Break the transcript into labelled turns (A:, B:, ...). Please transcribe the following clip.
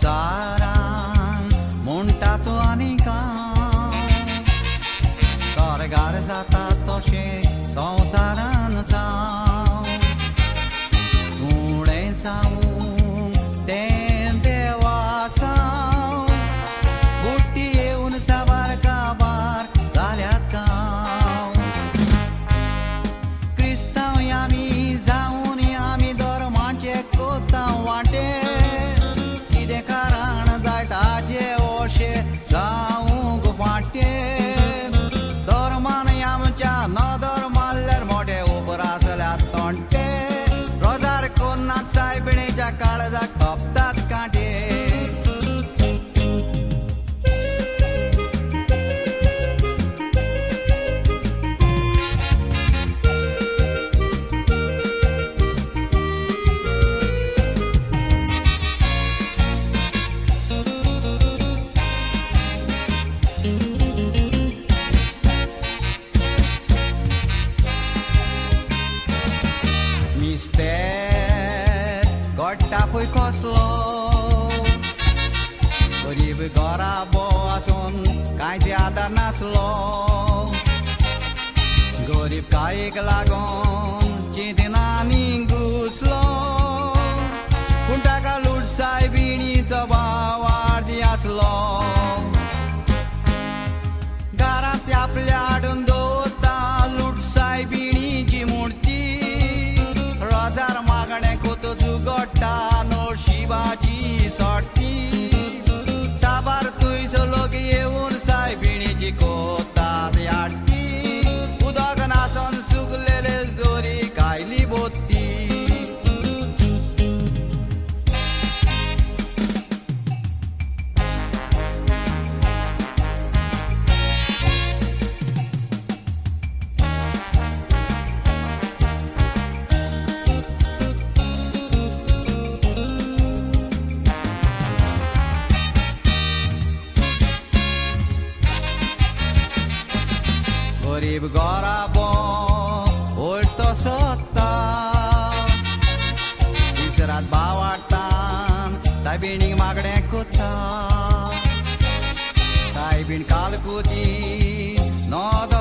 A: संवसारान म्हणटा तो आनी स्वर्गार जाता तशें संवसारान जावं फुडें जावं तें देवा साव बुट्टी येवन साबार काबार जाल्यात गांव क्रिस्तांव आमी जावन आमी धर्माचे कोतां वाटे कितें कारण जाय ताचे अशें जावंक फाटे धर्मान आमच्या नदर मारल्यार मोठे उबर आसल्यात तोंटे रोजार कोन्नात सायबिणीच्या काळजाक थोपतात कांटे घडटा पळय कसलो गरीब गराबो आसून कांयच आदार नासलो गरीब कायेक लागून चिंतनांनी घुसलो पूण ताका लूट सायबिणीचो भाव वाडदी आसलो घरांत आपल्या हाडून दवरता लूट सायबिणीची मूर्ती रोजार मागणें कोतो जुगडटा नशिबाची सोडटी साबार तुयचो लोक येवन सायबिणीची कोतात हाडटी उदक नासोन सुकलेले जोरी कायली बोत्ती गरीब गराबो वयतो सोदता तिसरात भाव वाडटान सायबिणीक मागणें कोत्ता सायबीण कालकुती नोद